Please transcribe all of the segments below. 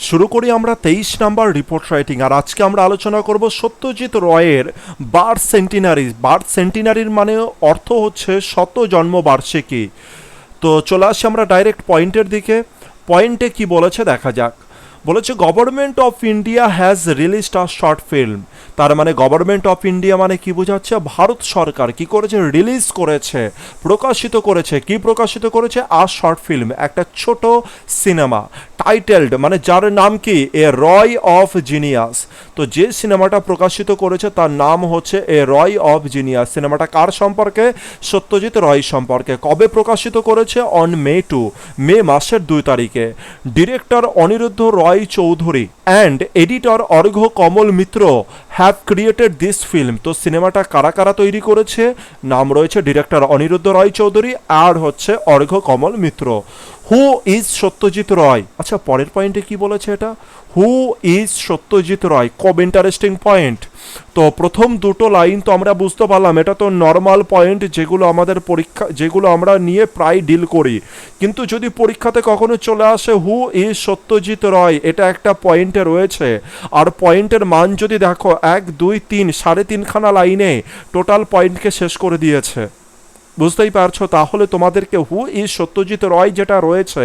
শুরু করি আমরা 23 নাম্বার রিপোর্ট রাইটিং। আর আজকে আমরা আলোচনা করব সত্যজিৎ রয়ের বার্থ সেন্টিনারি। বার্থ সেন্টিনারির মানে অর্থ হচ্ছে শত জন্মবার্ষিকী। তো চলে আসি আমরা ডাইরেক্ট পয়েন্টের দিকে। পয়েন্টে কি বলেছে দেখা যাক। বলেছে government of India has released a short film. তার মানে গভর্নমেন্ট অফ ইন্ডিয়া মানে কি বোঝাচ্ছে? ভারত সরকার কি করেছে? রিলিজ করেছে, প্রকাশিত করেছে। কি প্রকাশিত করেছে? আ শর্ট ফিল্ম, একটা ছোট সিনেমা। টাইটেলড মানে যার নাম কি? A ray of genius. তো যে সিনেমাটা প্রকাশিত করেছে তার নাম হচ্ছে এ রয় অফ জিনিয়াস। সিনেমাটা কার সম্পর্কে? সত্যজিৎ রয় সম্পর্কে। কবে প্রকাশিত করেছে? অন মে 2, মে মাসের 2 তারিখে। Director Aniruddha Roy Chowdhury and editor Arghya Kamal Mitra have created this film. তো সিনেমাটা কারা কারা তৈরি করেছে? নাম রয়েছে ডিরেক্টর অনিরুদ্ধ রয় চৌধুরী আর হচ্ছে অর্ঘ্য কমল মিত্র। হু ইজ সত্যজিৎ রয়? আচ্ছা, পরের পয়েন্টে কি বলেছে এটা? হু ইজ সত্যজিৎ রয়। খুব ইন্টারেস্টিং পয়েন্ট। তো প্রথম দুটো লাইন তো আমরা বুঝতে পারলাম, এটা তো নর্মাল পয়েন্ট যেগুলো আমাদের পরীক্ষা, যেগুলো আমরা নিয়ে প্রায় ডিল করি। কিন্তু যদি পরীক্ষাতে কখনো চলে আসে হু ইজ সত্যজিৎ রয়, এটা একটা পয়েন্টে রয়েছে। আর পয়েন্টের মান যদি দেখো 1 2 3, 3.5 খানা লাইনে টোটাল পয়েন্টকে শেষ করে দিয়েছে। বুঝতেই পারছো? তাহলে তোমাদেরকে হু ইজ সত্যজিৎ রয় যেটা রয়েছে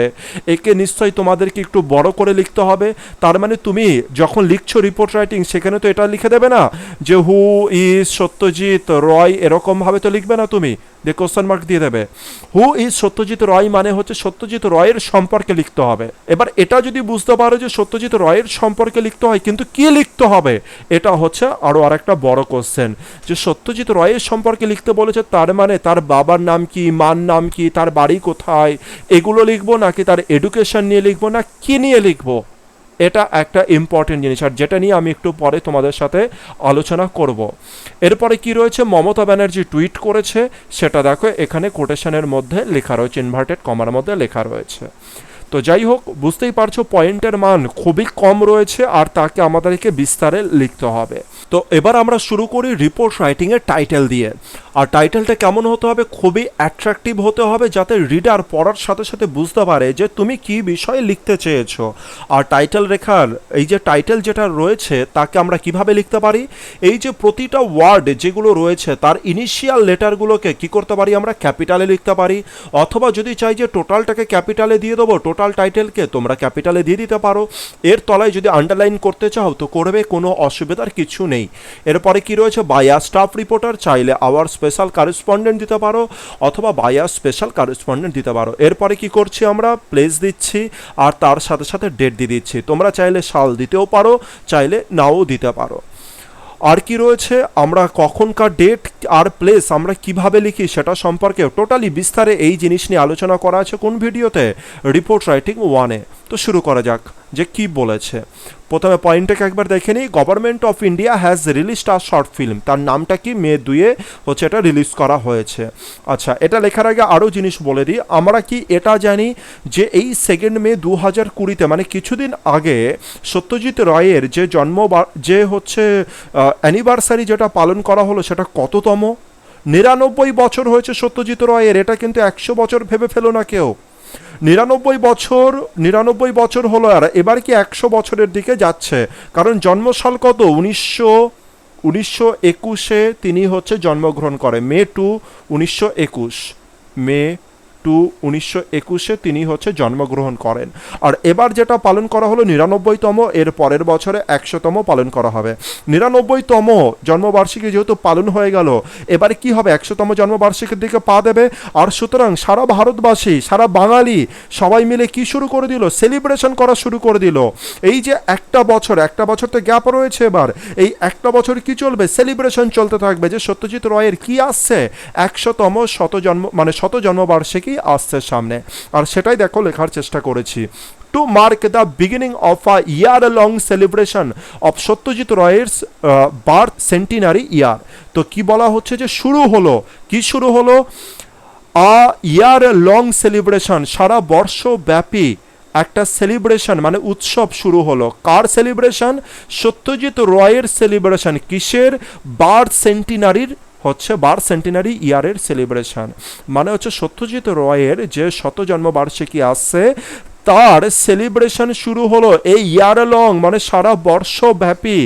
একে নিশ্চয়ই তোমাদেরকে একটু বড় করে লিখতে হবে। তার মানে তুমি যখন লিখছো রিপোর্ট রাইটিং সেখানে তো এটা লিখে দেবে না যে হু ইজ সত্যজিৎ রয়, এরকমভাবে তো লিখবে না তুমি, যে কোশ্চেন মার্ক দিয়ে দেবে। হু ইজ সত্যজিৎ রয় মানে হচ্ছে সত্যজিৎ রয়ের সম্পর্কে লিখতে হবে। এবার এটা যদি বুঝতে পারো যে সত্যজিৎ রয়ের সম্পর্কে লিখতে হয়, কিন্তু কি লিখতে হবে এটা হচ্ছে আরও আরেকটা বড় কোশ্চেন। যে সত্যজিৎ রয়ের সম্পর্কে লিখতে বলেছে তার মানে তার বাবার নাম কি, মার নাম কি, তার বাড়ি কোথায়, এগুলো লিখবো নাকি তার এডুকেশন নিয়ে লিখবো, না কি নিয়ে লিখবো? এটা একটা ইম্পর্টেন্ট জিনিস, আর যেটা নিয়ে আমি একটু পরে তোমাদের সাথে আলোচনা করব। এরপরে কি রয়েছে? মমতা ব্যানার্জি টুইট করেছে, সেটা দেখো এখানে কোটেশনের মধ্যে লেখা রয়েছে, ইনভার্টেড কমার মধ্যে লেখা রয়েছে। তো যাই হোক, বুঝতেই পারছো পয়েন্টের মান খুবই কম রয়েছে আর তাকে আমাদেরকে বিস্তারে লিখতে হবে। তো এবার আমরা শুরু করি রিপোর্ট রাইটিংয়ের টাইটেল দিয়ে। আর টাইটেলটা কেমন হতে হবে? খুবই অ্যাট্রাকটিভ হতে হবে, যাতে রিডার পড়ার সাথে সাথে বুঝতে পারে যে তুমি কি বিষয়ে লিখতে চেয়েছো। আর টাইটেল রেখার এই যে টাইটেল যেটা রয়েছে তাকে আমরা কিভাবে লিখতে পারি? এই যে প্রতিটা ওয়ার্ড যেগুলো রয়েছে তার ইনিশিয়াল লেটারগুলোকে কি করতে পারি? আমরা ক্যাপিটালে লিখতে পারি, অথবা যদি চাই যে টোটালটাকে ক্যাপিটালে দিয়ে দেবো, টোটাল টাইটেলকে তোমরা ক্যাপিটালে দিয়ে দিতে পারো। এর তলায় যদি আন্ডারলাইন করতে চাও তো করবে, কোনো অসুবিধার কিছু নেই। এরপরে কি রয়েছে? বাই আ স্টাফ রিপোর্টার, চাইলে আওয়ার স্পেশাল কারেসপন্ডেন্ট দিতে পারো অথবা বাই আ স্পেশাল কারেসপন্ডেন্ট দিতে পারো। এরপরে কি করছি? আমরা প্লেস দিচ্ছি আর তার সাথে সাথে ডেট দিয়ে দিচ্ছি। তোমরা চাইলে সাল দিতেও পারো, চাইলে নাও দিতে পারো। আর কি রয়েছে? আমরা কখনকার ডেট আর প্লেস আমরা কিভাবে লিখি সেটা সম্পর্কে টোটালি বিস্তারে এই জিনিস নিয়ে আলোচনা করা আছে কোন ভিডিওতে? রিপোর্ট রাইটিং 1-এ। তো শুরু করা যাক যে কি বলেছে। প্রথমে পয়েন্টটাকে একবার দেখে নিই। Government of India has released a short film. তার নামটা কি? মে 2-এ হচ্ছে এটা রিলিজ করা হয়েছে। আচ্ছা, এটা লেখার আগে আরও জিনিস বলে দিই। আমরা কি এটা জানি যে এই 2 মে 2020-তে মানে কিছুদিন আগে সত্যজিৎ রায়ের যে যে হচ্ছে অ্যানিভার্সারি যেটা পালন করা হলো সেটা কততম? 99 বছর হয়েছে সত্যজিৎ রায়ের। এটা কিন্তু 100 বছর ভেবে ফেলো না কেউ। 99 বছর হলো। আর এবার কি 100 বছরের দিকে যাচ্ছে, কারণ জন্মসাল কত? 1921-এ তিনি হচ্ছে জন্মগ্রহণ করে। মে 2, 1921, মে 2, 1921-এ তিনি হচ্ছে জন্মগ্রহণ করেন। আর এবার যেটা পালন করা হলো 99তম, এর পরের বছরে 100তম পালন করা হবে। 99তম জন্মবার্ষিকী যেহেতু পালন হয়ে গেল, এবারে কি হবে? 100তম জন্মবার্ষিকীর দিকে পা দেবে। আর সুতরাং সারা ভারতবাসী, সারা বাঙালি সবাই মিলে কি শুরু করে দিল? সেলিব্রেশন করা শুরু করে দিল। এই যে একটা বছর তো গ্যাপ রয়েছে, এবার এই একটা বছর কি চলবে? সেলিব্রেশন চলতে থাকবে যে সত্যজিৎ রায়ের কি আসছে? 100তম শত জন্মবার্ষিকী আসছে সামনে। আর সেটাই দেখো লেখার চেষ্টা করেছি। To mark the beginning of a year long celebration of Satyajit রায়ের বার্থ সেন্টিনারি ইয়ার। তো কি বলা হচ্ছে? যে শুরু হলো, কি শুরু হলো? আ ইয়ার লং সেলিব্রেশন, সারা বর্ষব্যাপী একটা সেলিব্রেশন মানে উৎসব শুরু হলো। কার সেলিব্রেশন? সত্যজিৎ রায়ের সেলিব্রেশন। কিসের? বার্থ সেন্টিনারির হচ্ছে বার্থ সেন্টিনারি ইয়ারের সেলিব্রেশন। মানে হচ্ছে সত্যজিৎ রায়ের যে 100 জন্মবার্ষিকী আসছে তার সেলিব্রেশন শুরু হলো, এই ইয়ার লং মানে সারা বর্ষব্যাপী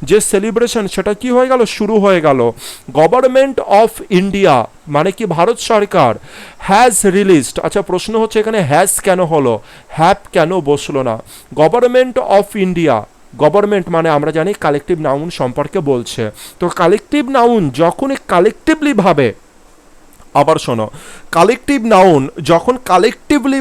যে সেলিব্রেশন সেটা কি হয়ে গেল, শুরু হয়ে গেল। গভর্নমেন্ট অফ ইন্ডিয়া মানে কি ভারত সরকার হ্যাজ রিলিজড, আচ্ছা প্রশ্ন হচ্ছে এখানে হ্যাজ কেন হলো, হ্যাভ কেন বসলো না। গভর্নমেন্ট অফ ইন্ডিয়া, গভর্নমেন্ট মানে আমরা জানি কালেকটিভ নাউন সম্পর্কে বলছে, তো কালেকটিভ নাউন যখনই কালেকটিভলি ভাবে, আবার শোনো, কালেকটিভ নাউন যখন কালেকটিভলি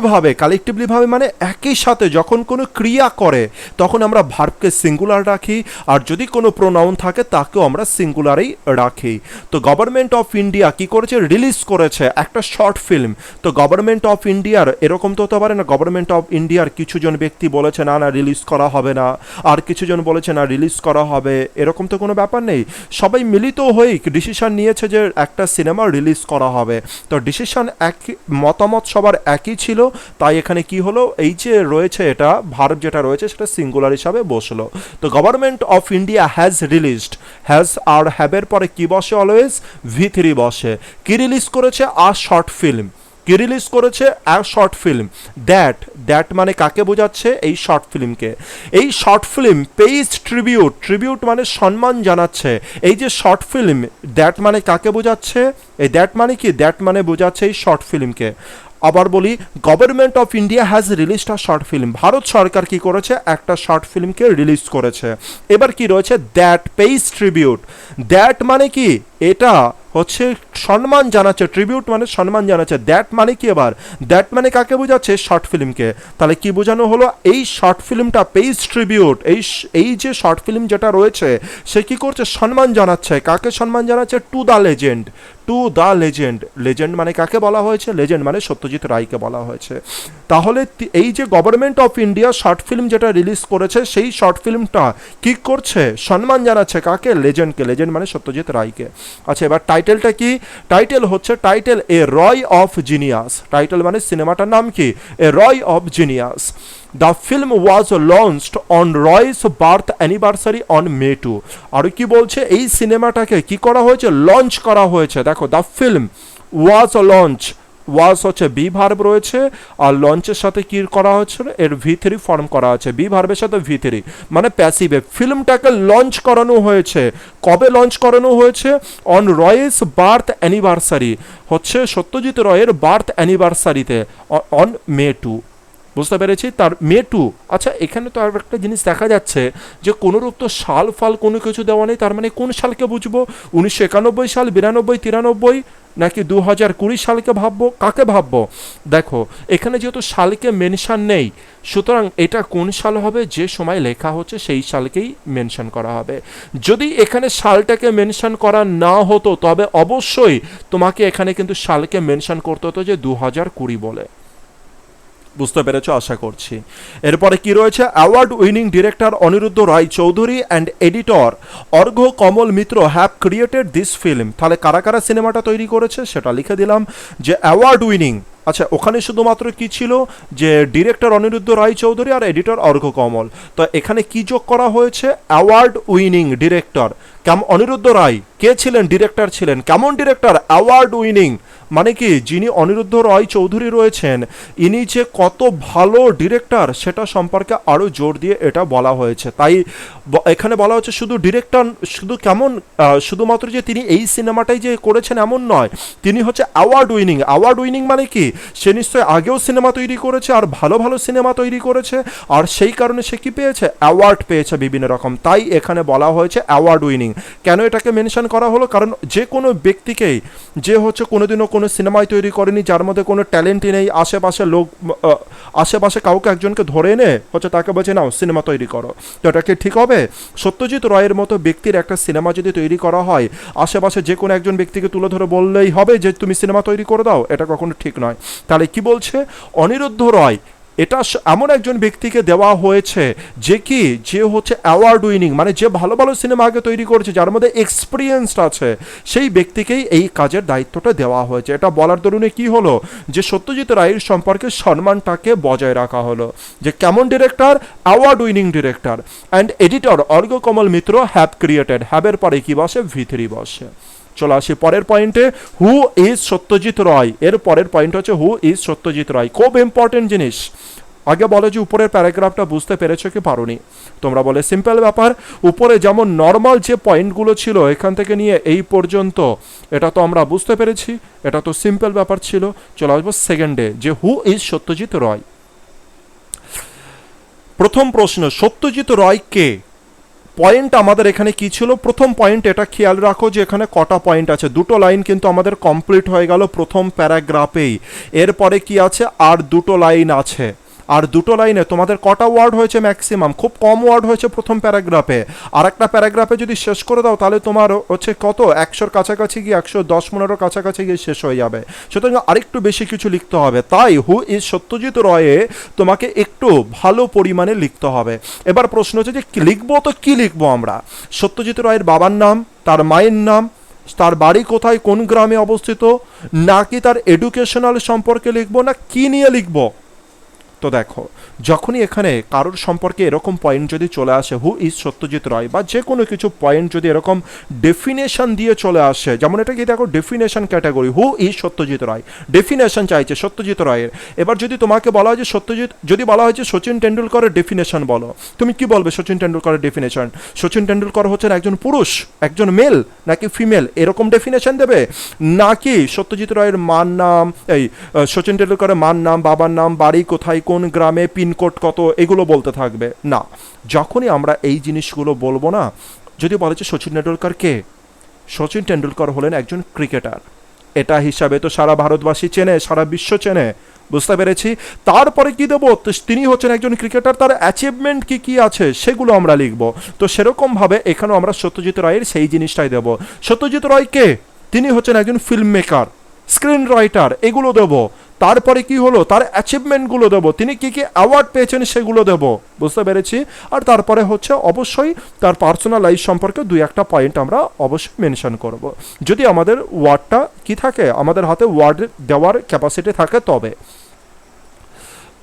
ভাবে মানে একই সাথে যখন কোনো ক্রিয়া করে তখন আমরা ভার্বকে সিঙ্গুলার রাখি, আর যদি কোনো প্রোনাউন থাকে তাকেও আমরা সিঙ্গুলারেই রাখি। তো গভর্নমেন্ট অফ ইন্ডিয়া কি করেছে, রিলিজ করেছে একটা শর্ট ফিল্ম। তো গভর্নমেন্ট অফ ইন্ডিয়ার এরকম তো হতে পারে না, গভর্নমেন্ট অফ ইন্ডিয়ার কিছুজন ব্যক্তি বলেছে না না রিলিজ করা হবে না, আর কিছুজন বলেছে না রিলিজ করা হবে, এরকম তো কোনো ব্যাপার নেই। সবাই মিলিত হয়েই ডিসিশন নিয়েছে যে একটা সিনেমা রিলিজ করা হবে। তো ডিসিশন একই, মতামত সবার একই ছিল, তাই এখানে কি হলো, এই যে রয়েছে এটা ভার্ব যেটা রয়েছে সেটা সিঙ্গুলার হিসাবে বসলো। তো government of India has released, has আর হ্যাভের পরে কি বসে, অলওয়েজ V3 বসে। কি রিলিজ করেছে, আ শর্ট ফিল্ম। কি রিলিজ করেছে, আ শর্ট ফিল্ম। দ্যাট মানে কাকে বোঝাচ্ছে, এই শর্ট ফিল্মকে। এই short film page tribute, tribute মানে সম্মান জানাচ্ছে। এই যে শর্ট ফিল্ম, দ্যাট মানে কাকে বোঝাচ্ছে, এই দ্যাট মানে কি, দ্যাট মানে বোঝাচ্ছে এই শর্ট ফিল্মকে। আবার বলি, government of India has released a short film, Bharat সরকার কি করেছে, একটা শর্ট ফিল্মকে রিলিজ করেছে। এবার কি রয়েছে, দ্যাট পেইজ ট্রিবিউট। দ্যাট মানে কি, এটা হচ্ছে সম্মান জানাচ্ছে, ট্রিবিউট মানে সম্মান জানাচ্ছে। দ্যাট মানে কি, এবার দ্যাট মানে কাকে বোঝাচ্ছে, শর্ট ফিল্মকে। তাহলে কি বোঝানো হলো, এই শর্ট ফিল্মটা পেইজ ট্রিবিউট, এই যে শর্ট ফিল্ম যেটা রয়েছে সে কি করছে, সম্মান জানাচ্ছে। কাকে সম্মান জানাচ্ছে, to the legend, to the legend. Legend মানে কাকে বলা হয়েছে, লেজেন্ড মানে সত্যজিৎ রায়কে বলা হয়েছে। তাহলে এই যে government of India short film যেটা রিলিজ করেছে সেই শর্ট ফিল্মটা কি করছে, সম্মান জানাচ্ছে কাকে, লেজেন্ডকে। লেজেন্ড মানে সত্যজিৎ রায়কে। আচ্ছা এবার টাইটেলটা কি, টাইটেল হচ্ছে, title a ray of genius. Title মানে সিনেমাটার নাম কি, a ray of genius. The film was launched on Ray's birth anniversary on May 2। আর কি বলছে, এই সিনেমাটাকে কি করা হয়েছে, লঞ্চ করা হয়েছে। দেখো, দ্য ফিল্ম ওয়াজ লঞ্চ, ওয়াজ হচ্ছে বি ভার্ব রয়েছে, আর লঞ্চের সাথে কি করা হচ্ছে, এর V3 ফর্ম করা আছে, বি ভার্বের সাথে V3 মানে প্যাসিভে। ফিল্মটাকে লঞ্চ করানো হয়েছে, কবে লঞ্চ করানো হয়েছে, অন রয়েস বার্থ অ্যানিভার্সারি, হচ্ছে সত্যজিৎ রয়ের বার্থ অ্যানিভার্সারিতে, অন May 2। বুঝতে পেরেছি, তার May 2। আচ্ছা এখানে তো আর একটা জিনিস দেখা যাচ্ছে যে কোনোরূপ তো সাল ফাল কোনো কিছু দেওয়া নেই, তার মানে কোন সালকে বুঝবো, 1991 সাল, 92, 93 নাকি 2020 সালকে ভাববো, কাকে ভাববো। দেখো এখানে যেহেতু সালকে মেনশন নেই, সুতরাং এটা কোন সাল হবে, যে সময় লেখা হচ্ছে সেই সালকেই মেনশন করা হবে। যদি এখানে সালটাকে মেনশন করা না হতো তবে অবশ্যই তোমাকে এখানে কিন্তু সালকে মেনশন করতে হতো যে 2020 বলে। বুঝতে পেরেছো আশা করছি। এরপরে কি রয়েছে, award winning director Aniruddha Roy Chowdhury and editor Arghya Kamal Mitra have created this film. তাহলে কারা কারা সিনেমাটা তৈরি করেছে সেটা লিখে দিলাম, যে অ্যাওয়ার্ড উইনিং। আচ্ছা ওখানে শুধুমাত্র কি ছিল, যে ডিরেক্টর অনিরুদ্ধ রায় চৌধুরী আর এডিটর অর্ঘ্য কমল। তো এখানে কি যোগ করা হয়েছে, অ্যাওয়ার্ড উইনিং ডিরেক্টর। অনিরুদ্ধ রায় কে ছিলেন, ডিরেক্টর ছিলেন। কেমন ডিরেক্টর, অ্যাওয়ার্ড উইনিং মানে কি, যিনি অনিরুদ্ধ রায় চৌধুরী রয়েছেন ইনি যে কত ভালো ডিরেক্টর সেটা সম্পর্কে আরও জোর দিয়ে এটা বলা হয়েছে। তাই এখানে বলা হচ্ছে শুধু ডিরেক্টর, শুধু কেমন, শুধুমাত্র যে তিনি এই সিনেমাটাই যে করেছেন এমন নয়, তিনি হচ্ছে অ্যাওয়ার্ড উইনিং। অ্যাওয়ার্ড উইনিং মানে কি, সে নিশ্চয়ই আগেও সিনেমা তৈরি করেছে আর ভালো ভালো সিনেমা তৈরি করেছে, আর সেই কারণে সে কি পেয়েছে, অ্যাওয়ার্ড পেয়েছে বিভিন্ন রকম। তাই এখানে বলা হয়েছে অ্যাওয়ার্ড উইনিং। কেন এটাকে মেনশন করা হলো, কারণ যে কোনো ব্যক্তিকেই যে হচ্ছে কোনোদিনও কোনো সিনেমায় তৈরি করেনি, যার মধ্যে কোনো ট্যালেন্টই নেই, আশেপাশে লোক, আশেপাশে কাউকে একজনকে ধরে এনে হচ্ছে তাকে বলছে নাও সিনেমা তৈরি করো, তো এটা কি ঠিক হবে? সত্যজিৎ রায়ের মতো ব্যক্তির একটা সিনেমা যদি তৈরি করা হয়, আশেপাশে যে কোনো একজন ব্যক্তিকে তুলে ধরে বললেই হবে যে তুমি সিনেমা তৈরি করে দাও, এটা কখনো ঠিক নয়। তাহলে কি বলছে, অনিরুদ্ধ রায় এটা এমন একজন ব্যক্তিকে দেওয়া হয়েছে যে কি, যে হচ্ছে অ্যাওয়ার্ড উইনিং, মানে যে ভালো ভালো সিনেমা আগে তৈরি করেছে, যার মধ্যে এক্সপিরিয়েন্স আছে, সেই ব্যক্তিকেই এই কাজের দায়িত্বটা দেওয়া হয়েছে। এটা বলার দরুনে কি হলো, যে সত্যজিৎ রায়ের সম্পর্কে সম্মানটাকে বজায় রাখা হলো, যে কেমন director, award winning director. And editor Arghya Kamal Mitra have created, হ্যাভের পরে কি বসে, V3 বসে। চলো আসি পরের পয়েন্টে, হু ইজ সত্যজিৎ রায়। এর পরের পয়েন্ট হচ্ছে হু ইজ সত্যজিৎ রায়, খুব ইম্পর্টেন্ট জিনিস। আগে বলে যে উপরের প্যারাগ্রাফটা বুঝতে পেরেছো কি পারোনি? তোমরা বলে সিম্পল ব্যাপার, উপরে যেমন নর্মাল যে পয়েন্টগুলো ছিল এখান থেকে নিয়ে এই পর্যন্ত, এটা তো আমরা বুঝতে পেরেছি, এটা তো সিম্পল ব্যাপার ছিল। চলে আসবো সেকেন্ডে, যে হু ইজ সত্যজিৎ রায়। প্রথম প্রশ্ন, সত্যজিৎ রায় কে? পয়েন্ট আমাদের এখানে কি ছিল? প্রথম পয়েন্ট এটা খেয়াল রাখো যে এখানে কটা পয়েন্ট আছে, দুটো লাইন কিন্তু আমাদের কমপ্লিট হয়ে গেল প্রথম প্যারাগ্রাফেই। এরপরে কি আছে? আর দুটো লাইন আছে। আর দুটো লাইনে তোমাদের কটা ওয়ার্ড হয়েছে? ম্যাক্সিমাম খুব কম ওয়ার্ড হয়েছে প্রথম প্যারাগ্রাফে। আর একটা প্যারাগ্রাফে যদি শেষ করে দাও তাহলে তোমার হচ্ছে কত, 100-র কাছাকাছি গিয়ে 110-15 কাছাকাছি গিয়ে শেষ হয়ে যাবে। সুতরাং আরেকটু বেশি কিছু লিখতে হবে। তাই হু ইজ সত্যজিৎ রায়ে তোমাকে একটু ভালো পরিমাণে লিখতে হবে। এবার প্রশ্ন হচ্ছে যে লিখবো তো কি লিখবো আমরা? সত্যজিৎ রায়ের বাবার নাম, তার মায়ের নাম, তার বাড়ি কোথায়, কোন গ্রামে অবস্থিত, নাকি তার এডুকেশনাল সম্পর্কে লিখবো, না কি নিয়ে লিখবো? তো দেখো, যখনই এখানে কারোর সম্পর্কে এরকম পয়েন্ট যদি চলে আসে, হু ইজ সত্যজিৎ রায়, বা যে কোনো কিছু পয়েন্ট যদি এরকম ডেফিনেশন দিয়ে চলে আসে, যেমন এটা কি দেখো definition category, who is Satyajit Ray, definition চাইছে সত্যজিৎ রায়ের। এবার যদি তোমাকে বলা হয় যে সত্যজিৎ, যদি বলা হয় যে সচিন টেন্ডুলকরের ডেফিনেশন বলো, তুমি কি বলবে? সচিন টেন্ডুলকরের ডেফিনেশন, সচিন টেন্ডুলকর হচ্ছেন একজন পুরুষ, একজন মেল নাকি ফিমেল, এরকম ডেফিনেশন দেবে? নাকি সত্যজিৎ রায়ের মার নাম, এই সচিন টেন্ডুলকরের মার নাম, বাবার নাম, বাড়ি কোথায়, কোন গ্রামে, পিনকোড কত, এগুলো বলতে থাকবে? না, যখনই আমরা এই জিনিসগুলো বলবো না, যদি বলে যে সচিন টেন্ডুলকর কে, সচিন টেন্ডুলকর হলেন একজন ক্রিকেটার, এটা হিসাবে তো সারা ভারতবাসী চেনে, সারা বিশ্ব চেনে, বুঝতে পেরেছি? তারপরে কি দেবো? তো তিনি হচ্ছেন একজন ক্রিকেটার, তার অ্যাচিভমেন্ট কি কি আছে সেগুলো আমরা লিখব। তো সেরকমভাবে এখানেও আমরা সত্যজিৎ রায়ের সেই জিনিসটাই দেব। সত্যজিৎ রায় কে? তিনি হচ্ছেন একজন ফিল্ম মেকার, স্ক্রিন রাইটার, এগুলো দেব। তারপরে কি হলো? তার অ্যাচিভমেন্টগুলো দেবো, তিনি কি কি অ্যাওয়ার্ড পেয়েছেন সেগুলো দেব, বুঝতে পেরেছি? আর তারপরে হচ্ছে অবশ্যই তার পার্সোনাল লাইফ সম্পর্কে দুই একটা পয়েন্ট আমরা অবশ্যই মেনশন করব, যদি আমাদের ওয়ার্ডটা কি থাকে, আমাদের হাতে ওয়ার্ড দেওয়ার ক্যাপাসিটি থাকে তবে।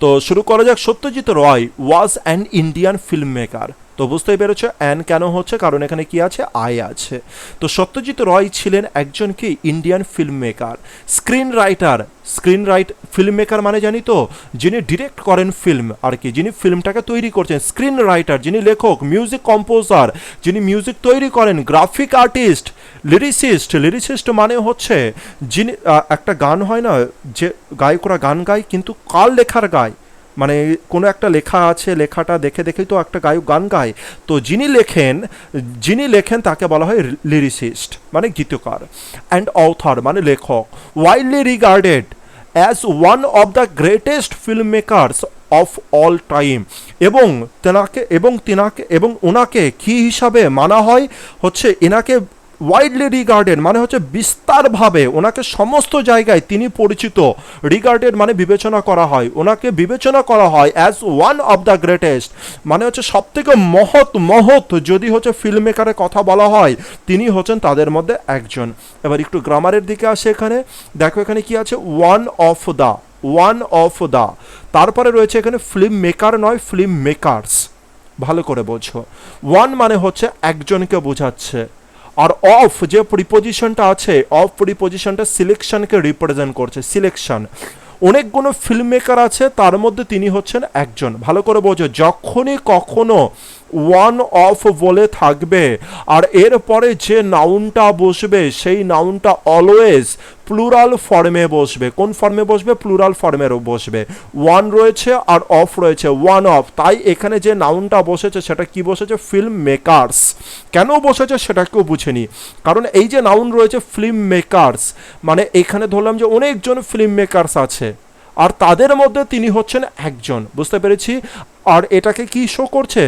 তো শুরু করা যাক। Satyajit Ray was an Indian film maker. তো বুঝতেই পেরেছো অ্যান কেন হচ্ছে, কারণ এখানে কি আছে? আই আছে। তো সত্যজিৎ রায় ছিলেন একজন কি Indian film maker, screen writer. Film maker মানে জানি তো, যিনি ডিরেক্ট করেন ফিল্ম আর কি, যিনি ফিল্মটাকে তৈরি করছেন, স্ক্রিন রাইটার যিনি লেখক, মিউজিক কম্পোজার যিনি মিউজিক তৈরি করেন, গ্রাফিক আর্টিস্ট, লিরিসিস্ট মানে হচ্ছে যিনি একটা গান হয় না যে গায়করা গান গায় কিন্তু কার লেখার গায়, মানে কোনো একটা লেখা আছে, লেখাটা দেখে দেখেই তো একটা গায়ক গান গায়। তো যিনি লেখেন তাকে বলা হয় লিরিসিস্ট, মানে গীতকার। অ্যান্ড অথর মানে লেখক। Widely regarded as one of the greatest film makers of all time. এবং ওনাকে কি হিসাবে মানা হয়? হচ্ছে এনাকে ওয়াইডলি রিগার্ডেড মানে হচ্ছে বিস্তারভাবে ওনাকে সমস্ত জায়গায় তিনি পরিচিত। রিগার্ডেড মানে বিবেচনা করা হয়, ওনাকে বিবেচনা করা হয় as one of the greatest, মানে হচ্ছে সবথেকে মহৎ যদি হচ্ছে ফিল্ম মেকারের কথা বলা হয়, তিনি হচ্ছেন তাদের মধ্যে একজন। এবার একটু গ্রামারের দিকে আসে। এখানে দেখো এখানে কি আছে? ওয়ান অফ দ্য, তারপরে রয়েছে এখানে ফিল্ম মেকার নয়, ফিল্ম মেকার্স। ভালো করে বোঝো, ওয়ান মানে হচ্ছে একজনকে বোঝাচ্ছে, আর অফ যে প্রিপোজিশনটা আছে, অফ প্রিপোজিশনটা সিলেকশনকে রিপ্রেজেন্ট করছে, সিলেকশন। অনেকগুলো ফিল্ম মেকার আছে, তার মধ্যে তিনি হচ্ছেন একজন। ভালো করে বোঝো, যখনই কখনো ওয়ান অফ বলে থাকবে আর এরপরে যে নাউনটা বসবে সেই নাউনটা অলওয়েজ প্লুরাল ফর্মে বসবে। কোন ফর্মে বসবে? প্লুরাল ফর্মেরও বসবে। ওয়ান রয়েছে আর অফ রয়েছে, ওয়ান অফ। তাই এখানে যে নাউনটা বসেছে সেটা কি বসেছে? Film makers. কেন বসেছে সেটা কেউ বুঝেনি, কারণ এই যে নাউন রয়েছে ফিল্ম মেকার্স, মানে এখানে ধরলাম যে অনেকজন ফিল্ম মেকার্স আছে আর তাদের মধ্যে তিনি হচ্ছেন একজন, বুঝতে পেরেছি? আর এটাকে কি শো করছে?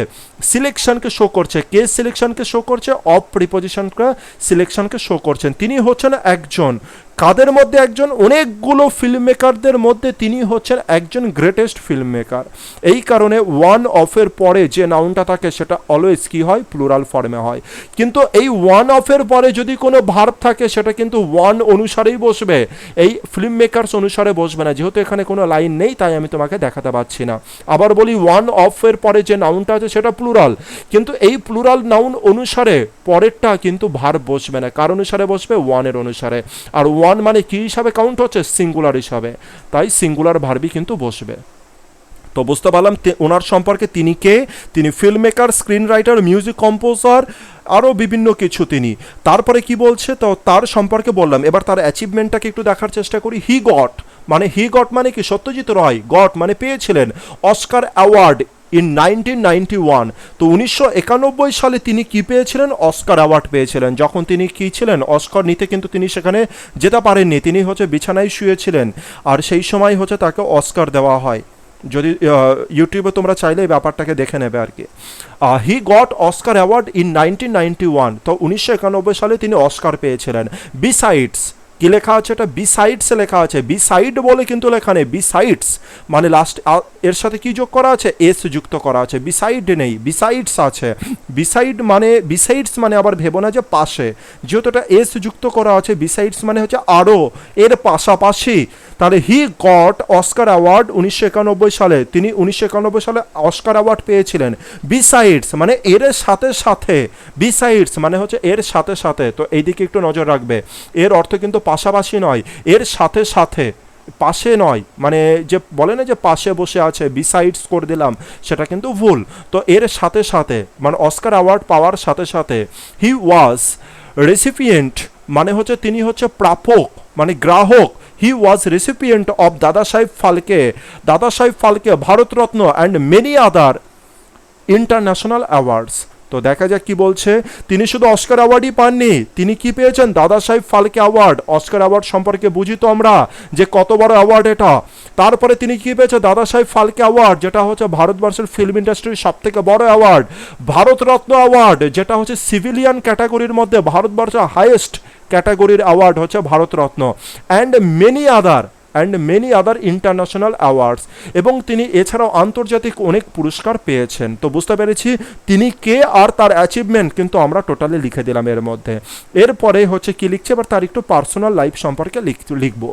সিলেকশনকে শো করছে। কে সিলেকশনকে শো করছে? অফ প্রিপোজিশনকে সিলেকশনকে শো করছেন। তিনি হচ্ছেন একজন। কাদের মধ্যে একজন? অনেকগুলো ফিল্ম মেকারদের মধ্যে তিনি হচ্ছেন একজন গ্রেটেস্ট ফিল্ম মেকার। এই কারণে ওয়ান অফের পরে যে নাউনটা থাকে সেটা অলওয়েজ কি হয়? প্লুরাল ফর্মে হয়। কিন্তু এই ওয়ান অফের পরে যদি কোনো ভার্ব থাকে সেটা কিন্তু ওয়ান অনুসারেই বসবে, এই ফিল্ম মেকার্স অনুসারে বসবে না। যেহেতু এখানে কোনো লাইন নেই তাই আমি তোমাকে দেখাতে পারছি না। আবার বলি, ওয়ান অফের পরে যে নাউনটা আছে সেটা প্লুরাল, কিন্তু এই প্লুরাল নাউন অনুসারে পরেরটা কিন্তু ভার্ব বসবে না। কার অনুসারে বসবে? ওয়ানের অনুসারে। আর ওয়ান মানে কি হিসাবে কাউন্ট হচ্ছে? সিঙ্গুলার হিসাবে, তাই সিঙ্গুলার ভার্বই কিন্তু বসবে। তো বুঝতে পারলাম ওনার সম্পর্কে তিনি কে, তিনি film maker, screen writer, music composer, আরও বিভিন্ন কিছু তিনি। তারপরে কি বলছে, তো তার সম্পর্কে বললাম, এবার তার অ্যাচিভমেন্টটাকে একটু দেখার চেষ্টা করি। হি গট মানে কি, সত্যজিৎ রায় গট মানে পেয়েছিলেন অস্কার অ্যাওয়ার্ড ইন 1991। তো 1991 সালে তিনি কি পেয়েছিলেন, অস্কার অ্যাওয়ার্ড পেয়েছিলেন। যখন তিনি কি ছিলেন, অস্কার নিতে কিন্তু তিনি সেখানে যেতে পারেননি, তিনি হচ্ছে বিছানায় শুয়েছিলেন, আর সেই সময় হচ্ছে তাকে অস্কার দেওয়া হয়। যদি ইউটিউবে তোমরা চাইলে এই ব্যাপারটাকে দেখে নেবে আর কি। He got Oscar award in 1991। তো 1991 সালে তিনি অস্কার পেয়েছিলেন। বিসাইডস কি লেখা আছে, এটা বিসাইডস লেখা আছে, বিসাইড বলে কিন্তু লেখা নেই, বিসাইডস মানে লাস্ট এর সাথে কি যোগ করা আছে, এস যুক্ত করা আছে, বিসাইড নেই, বিসাইডস আছে। বিসাইডস মানে আবার ভেবো না যে পাশে, যেহেতু এটা এস যুক্ত করা আছে, বিসাইডস মানে হচ্ছে আরও, এর পাশাপাশি। তাহলে হি গট অস্কার অ্যাওয়ার্ড 1991 সালে, তিনি 1991 সালে অস্কার অ্যাওয়ার্ড পেয়েছিলেন। বিসাইডস মানে এর সাথে সাথে, বিসাইডস মানে হচ্ছে এর সাথে সাথে। তো এইদিকে একটু নজর রাখবে, এর অর্থ কিন্তু পাশাপাশি নয়, এর সাথে সাথে, পাশে নয়, মানে যে বলে না যে পাশে বসে আছে বিসাইডস করে দিলাম, সেটা কিন্তু ভুল। তো এর সাথে সাথে মানে অস্কার অ্যাওয়ার্ড পাওয়ার সাথে সাথে। হি ওয়াজ রেসিপিয়েন্ট মানে হচ্ছে তিনি হচ্ছে প্রাপক মানে গ্রাহক। হি ওয়াজ রেসিপিয়েন্ট অফ দাদা সাহেব Phalke Bharat Ratna and many other international awards. তো দেখা যাক কি বলছে, তিনি শুধু অস্কার অ্যাওয়ার্ডই পাননি, তিনি কি পেয়েছেন, দাদা সাহেব ফালকে অ্যাওয়ার্ড। অস্কার অ্যাওয়ার্ড সম্পর্কে বুঝি তো আমরা যে কত বড় অ্যাওয়ার্ড এটা। তারপরে তিনি কি পেয়েছে, দাদা সাহেব ফালকে অ্যাওয়ার্ড, যেটা হচ্ছে ভারতবর্ষের ফিল্ম ইন্ডাস্ট্রির সব থেকে বড় অ্যাওয়ার্ড। ভারতরত্ন অ্যাওয়ার্ড, যেটা হচ্ছে সিভিলিয়ান ক্যাটাগরির মধ্যে ভারতবর্ষের হাইয়েস্ট ক্যাটাগরির অ্যাওয়ার্ড হচ্ছে Bharat Ratna. And many other international awards, এবং তিনি এছাড়াও আন্তর্জাতিক অনেক পুরস্কার পেয়েছেন। তো বুঝতে পেরেছি তিনি কে আর তার অ্যাচিভমেন্ট কিন্তু আমরা টোটালি লিখে দিলাম এর মধ্যে। এরপরে হচ্ছে কি লিখছে, এবার তার একটু পার্সোনাল লাইফ সম্পর্কে লিখবো।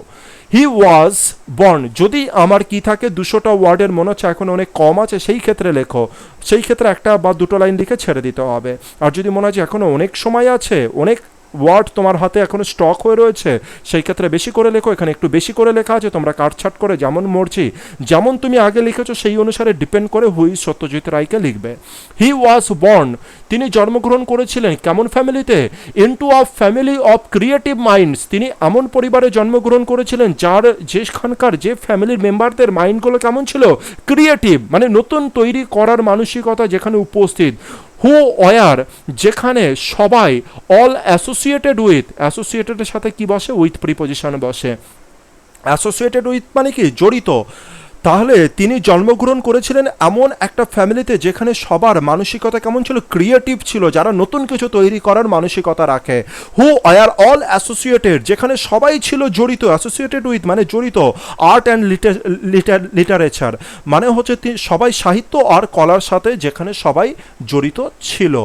হি ওয়াজ বর্ন, যদি আমার কি থাকে 200টা ওয়ার্ডের মনে হচ্ছে এখন অনেক কম আছে, সেই ক্ষেত্রে লেখো, সেই ক্ষেত্রে একটা বা দুটো লাইন লিখে ছেড়ে দিতে হবে। আর যদি মনে হয় যে এখনও অনেক সময় আছে, অনেক ওয়ার্ড তোমার হাতে এখনো স্টক হয়ে রয়েছে, সেই ক্ষেত্রে বেশি করে লেখো। এখানে একটু বেশি করে লেখা আছে, তোমরা কাটছাট করে যেমন মর্জি, যেমন তুমি আগে লিখেছো সেই অনুসারে ডিপেন্ড করে হুই সত্যজিৎ রায়কে লিখবে। হি ওয়াজ বর্ন, তিনি জন্মগ্রহণ করেছিলেন কেমন ফ্যামিলিতে, into a family of creative minds, তিনি এমন পরিবারে জন্মগ্রহণ করেছিলেন যার যেখানকার যে ফ্যামিলির মেম্বারদের মাইন্ডগুলো কেমন ছিল, ক্রিয়েটিভ মানে নতুন তৈরি করার মানসিকতা যেখানে উপস্থিত। হু ওয়ার, যেখানে সবাই, অল অ্যাসোসিয়েটেড উইথ, অ্যাসোসিয়েটেডের সাথে কি বসে, উইথ প্রিপোজিশন বসে। অ্যাসোসিয়েটেড উইথ মানে কি, জড়িত। তাহলে তিনি জন্মগ্রহণ করেছিলেন এমন একটা ফ্যামিলিতে যেখানে সবার মানসিকতা কেমন ছিল, ক্রিয়েটিভ ছিল, যারা নতুন কিছু তৈরি করার মানসিকতা রাখে। হু আর অল অ্যাসোসিয়েটেড, যেখানে সবাই ছিল জড়িত, অ্যাসোসিয়েটেড উইথ মানে জড়িত, আর্ট অ্যান্ড লিটারেচার মানে হচ্ছে সবাই সাহিত্য আর কলার সাথে যেখানে সবাই জড়িত ছিল।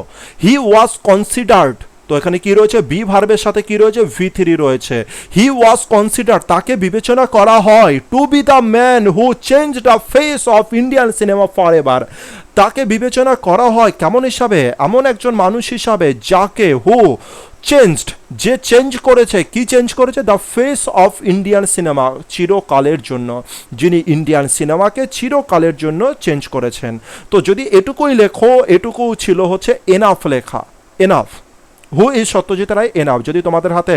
হি ওয়াজ কনসিডার্ড, তো এখানে কি রয়েছে, বি ভার্বের সাথে কি রয়েছে, V3 রয়েছে। হি ওয়াজ কনসিডার, তাকে বিবেচনা করা হয়, to be the man who change the face of Indian cinema forever, তাকে বিবেচনা করা হয় কেমন হিসাবে, এমন একজন মানুষ হিসাবে যাকে, হু চেঞ্জড, যে চেঞ্জ করেছে, কি চেঞ্জ করেছে, the face of Indian cinema, চিরকালের জন্য, যিনি ইন্ডিয়ান সিনেমাকে চিরকালের জন্য চেঞ্জ করেছেন। তো যদি এটুকুই লেখো, এটুকু ছিল হচ্ছে এনাফ লেখা, enough. Who is Satyajit Ray enough. যদি তোমাদের হাতে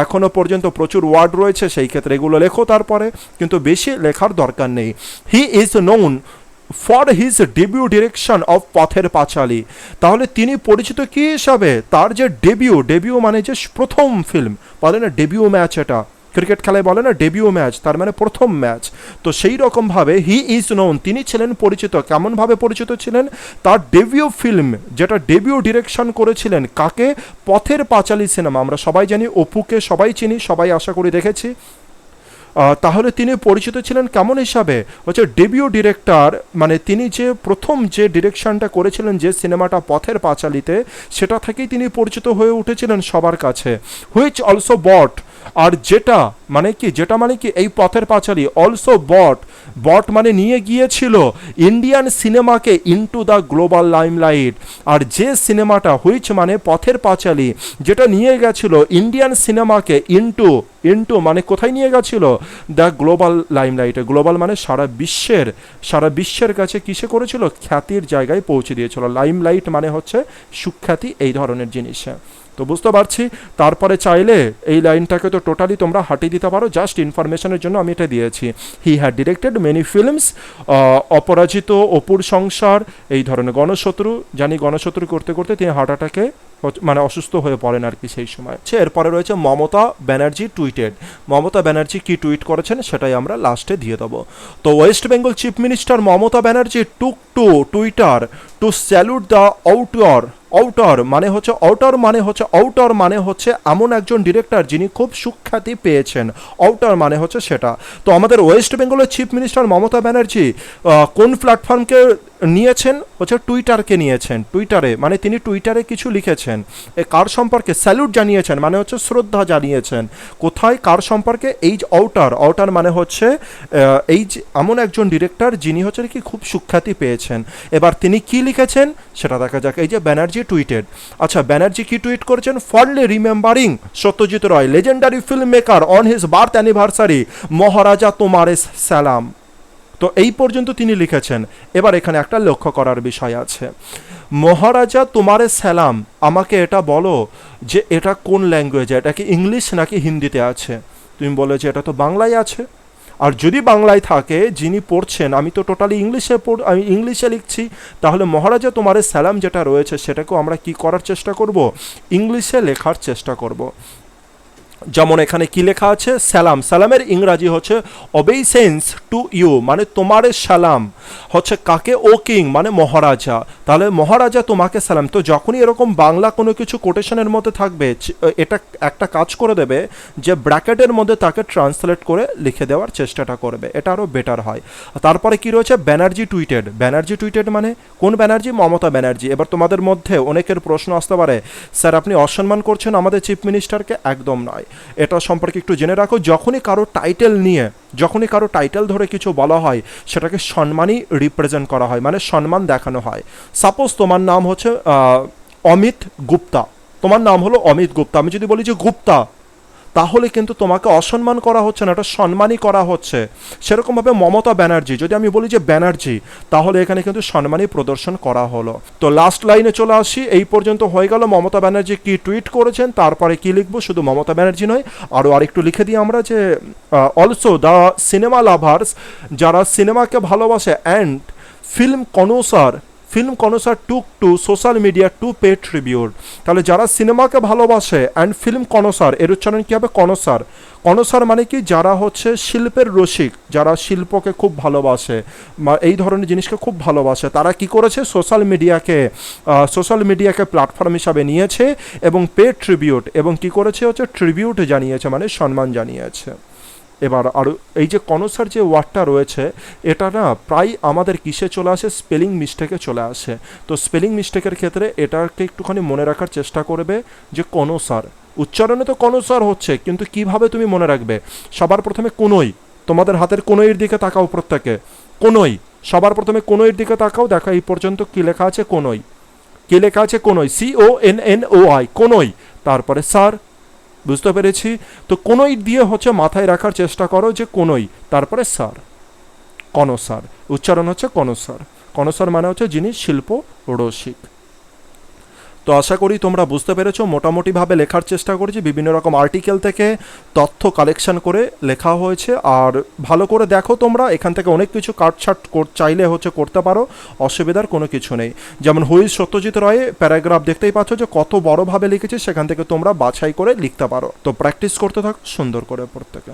এখনো পর্যন্ত প্রচুর ওয়ার্ড রয়েছে সেই ক্ষেত্রে এগুলো লেখো তারপরে, কিন্তু বেশি লেখার দরকার নেই। He is known for his debut direction of Pather Panchali, তাহলে তিনি পরিচিত কি হিসাবে, তার যে ডেবিউ মানে যে প্রথম ফিল্ম, বলে না ডেবিউ ম্যাচ, এটা ক্রিকেট খেলায় বলে না ডেবিউ ম্যাচ, তার মানে প্রথম ম্যাচ। তো সেই রকমভাবে হি ইজ নোন, তিনি ছিলেন পরিচিত, কেমনভাবে পরিচিত ছিলেন, তার ডেবিউ ফিল্ম যেটা ডেবিউ ডিরেকশন করেছিলেন কাকে, পথের পাঁচালী সিনেমা। আমরা সবাই জানি অপুকে, সবাই চিনি, সবাই আশা করি দেখেছি। তাহলে তিনি পরিচিত ছিলেন কেমন হিসাবে, হচ্ছে ডেবিউ ডিরেক্টর, মানে তিনি যে প্রথম যে ডিরেকশনটা করেছিলেন যে সিনেমাটা পথের পাঁচালীতে, সেটা থেকেই তিনি পরিচিত হয়ে উঠেছিলেন সবার কাছে। হুইচ অলসো বট, আর যেটা মানে কি এই পথের পাঁচালী, অলসো বট মানে নিয়ে গিয়েছিল ইন্ডিয়ান সিনেমাকে ইনটু দ্য গ্লোবাল লাইমলাইট, আর যে সিনেমাটা হুইচ মানে পথের পাঁচালী, যেটা নিয়ে গেছিল ইন্ডিয়ান সিনেমাকে ইনটু ইনটু মানে কোথায় নিয়ে গেছিল, দ্য গ্লোবাল লাইমলাইটে। গ্লোবাল মানে সারা বিশ্বের কাছে কিসে করেছিল, খ্যাতির জায়গায় পৌঁছে দিয়েছিল। লাইমলাইট মানে হচ্ছে সুখ্যাতি, এই ধরনের জিনিসে। তো বুঝতে পারছি। তারপরে চাইলে এই লাইনটাকে তো টোটালি তোমরা হাটিয়ে দিতে পারো, জাস্ট ইনফরমেশনের জন্য আমি এটা দিয়েছি। He had directed many films, অপরাজিত, অপুর সংসার, এই ধরনের। গণশত্রু, জানি গণশত্রু করতে করতে তিনি হার্ট অ্যাটাকে মানে অসুস্থ হয়ে পড়েন আর কি সেই সময়। এরপরে রয়েছে মমতা ব্যানার্জি টুইটেড। মমতা ব্যানার্জি কি টুইট করেছেন সেটাই আমরা লাস্টে দিয়ে দেবো। তো West Bengal chief minister Mamata Banerjee took to Twitter to salute the auteur মানে হচ্ছে এমন একজন ডিরেক্টর যিনি খুব সুখ্যাতি পেয়েছেন। আউটার মানে হচ্ছে সেটা। তো আমাদের ওয়েস্ট বেঙ্গলের চিফ মিনিস্টার মমতা ব্যানার্জি কোন প্ল্যাটফর্মকে নিয়েছেন, হচ্ছে টুইটারকে নিয়েছেন। টুইটারে মানে তিনি টুইটারে কিছু লিখেছেন, কার সম্পর্কে, স্যালুট জানিয়েছেন মানে হচ্ছে শ্রদ্ধা জানিয়েছেন। কোথায়, কার সম্পর্কে, এই যে আউটার মানে হচ্ছে এই যে এমন একজন ডিরেক্টর যিনি হচ্ছে কি খুব সুখ্যাতি পেয়েছেন। এবার তিনি কি লিখেছেন সেটা দেখা যাক। এই যে ব্যানার্জি টুইটেড। আচ্ছা, ব্যানার্জি কি টুইট করেছেন, fondly remembering Satyajit Ray legendary film maker on his birth anniversary, Maharaja তোমারে সালাম। তো এই পর্যন্ত তিনি লিখেছেন। এবার এখানে একটা লক্ষ্য করার বিষয় আছে, মহারাজা তোমারে সালাম, আমাকে এটা বলো যে এটা কোন ল্যাঙ্গুয়েজে, এটা কি ইংলিশ নাকি হিন্দিতে আছে? তুমি বলে যে এটা তো বাংলায় আছে। আর যদি বাংলায় থাকে, যিনি পড়ছেন, আমি তো টোটালি আমি ইংলিশে লিখছি, তাহলে মহারাজা তোমারে সালাম যেটা রয়েছে সেটাকেও আমরা কি করার চেষ্টা করব, ইংলিশে লেখার চেষ্টা করব। যেমন এখানে কি লেখা আছে, সালামের ইংরাজি হচ্ছে ওবেইসেন্স টু ইউ, মানে তোমারে সালাম হচ্ছে কাকে, ও কিং মানে মহারাজা। তাহলে মহারাজা তোমাকে সালাম। তো যখনই এরকম বাংলা কোনো কিছু কোটেশনের মধ্যে থাকবে, এটা একটা কাজ করে দেবে যে ব্র্যাকেটের মধ্যে তাকে ট্রান্সলেট করে লিখে দেওয়ার চেষ্টাটা করবে, এটা আরও বেটার হয়। তারপরে কি রয়েছে, ব্যানার্জি টুইটেড মানে কোন ব্যানার্জি, মমতা ব্যানার্জি। এবার তোমাদের মধ্যে অনেকের প্রশ্ন আসতে পারে, স্যার আপনি অসম্মান করছেন আমাদের চিফ মিনিস্টারকে। একদম নয়, এটা সম্পর্কে একটু জেনে রাখো। যখনই কারো টাইটেল ধরে কিছু বলা হয়, সেটাকে সম্মানই রিপ্রেজেন্ট করা হয়, মানে সম্মান দেখানো হয়। সাপোজ তোমার নাম হচ্ছে অমিত গুপ্তা, তোমার নাম হলো অমিত গুপ্তা। আমি যদি বলি যে গুপ্তা, তাহলে কিন্তু তোমাকে অসম্মান করা হচ্ছে না, এটা সম্মানই করা হচ্ছে। সেরকমভাবে মমতা ব্যানার্জি, যদি আমি বলি যে ব্যানার্জি, তাহলে এখানে কিন্তু সম্মানই প্রদর্শন করা হলো। তো লাস্ট লাইনে চলে আসি, এই পর্যন্ত হয়ে গেল মমতা ব্যানার্জি কি টুইট করেছেন। তারপরে কি লিখবো, শুধু মমতা ব্যানার্জি নয়, আরেকটু লিখে দিই আমরা যে অলসো দ্য সিনেমা লাভার্স, যারা সিনেমাকে ভালোবাসে, and film connoisseur took to social media to pay tribute. তাহলে যারা সিনেমাকে ভালোবাসে, অ্যান্ড ফিল্ম কনোসার, এর উচ্চারণ কী হবে, কনোসার মানে কি, যারা হচ্ছে শিল্পের রসিক, যারা শিল্পকে খুব ভালোবাসে, এই ধরনের জিনিসকে খুব ভালোবাসে, তারা কি করেছে, সোশ্যাল মিডিয়াকে প্ল্যাটফর্ম হিসাবে নিয়েছে এবং পে ট্রিবিউট, এবং কি করেছে হচ্ছে ট্রিবিউট জানিয়েছে, মানে সম্মান জানিয়েছে। এবার আর এই যে কনোসার যে ওয়ার্ডটা রয়েছে, এটা না প্রায় আমাদের কিসে চলে আসে, স্পেলিং মিস্টেকে চলে আসে। তো স্পেলিং মিস্টেকের ক্ষেত্রে এটাকে একটুখানি মনে রাখার চেষ্টা করবে যে কনোসার, উচ্চারণে তো কনোসার হচ্ছে, কিন্তু কিভাবে তুমি মনে রাখবে। সবার প্রথমে কোনোই, তোমাদের হাতের কোনোইয়ের দিকে তাকাও, প্রত্যেকে কোনোই, সবার প্রথমে কোনোইয়ের দিকে তাকাও, দেখো এই পর্যন্ত কি লেখা আছে, কোনোই, কি লেখা আছে, কোনোই, CONNOI, কোনোই, তারপরে স্যার, বুঝতে পেরেছি। তো কোনোই দিয়ে হচ্ছে মাথায় রাখার চেষ্টা করো যে কোনোই, তারপরে স্যার, কনোসার, উচ্চারণ হচ্ছে কনোসার মানে হচ্ছে যিনি শিল্প রসিক। তো আশা করি তোমরা বুঝতে পেরেছো। মোটামুটিভাবে লেখার চেষ্টা করেছি, বিভিন্ন রকম আর্টিকেল থেকে তথ্য কালেকশন করে লেখা হয়েছে। আর ভালো করে দেখো তোমরা, এখান থেকে অনেক কিছু কাটছাট চাইলে হচ্ছে করতে পারো, অসুবিধার কোনো কিছু নেই। যেমন হুইজ সত্যজিৎ রায় প্যারাগ্রাফ দেখতেই পাচ্ছ যে কত বড়োভাবে লিখেছে, সেখান থেকে তোমরা বাছাই করে লিখতে পারো। তো প্র্যাকটিস করতে থাকো সুন্দর করে প্রত্যেকে।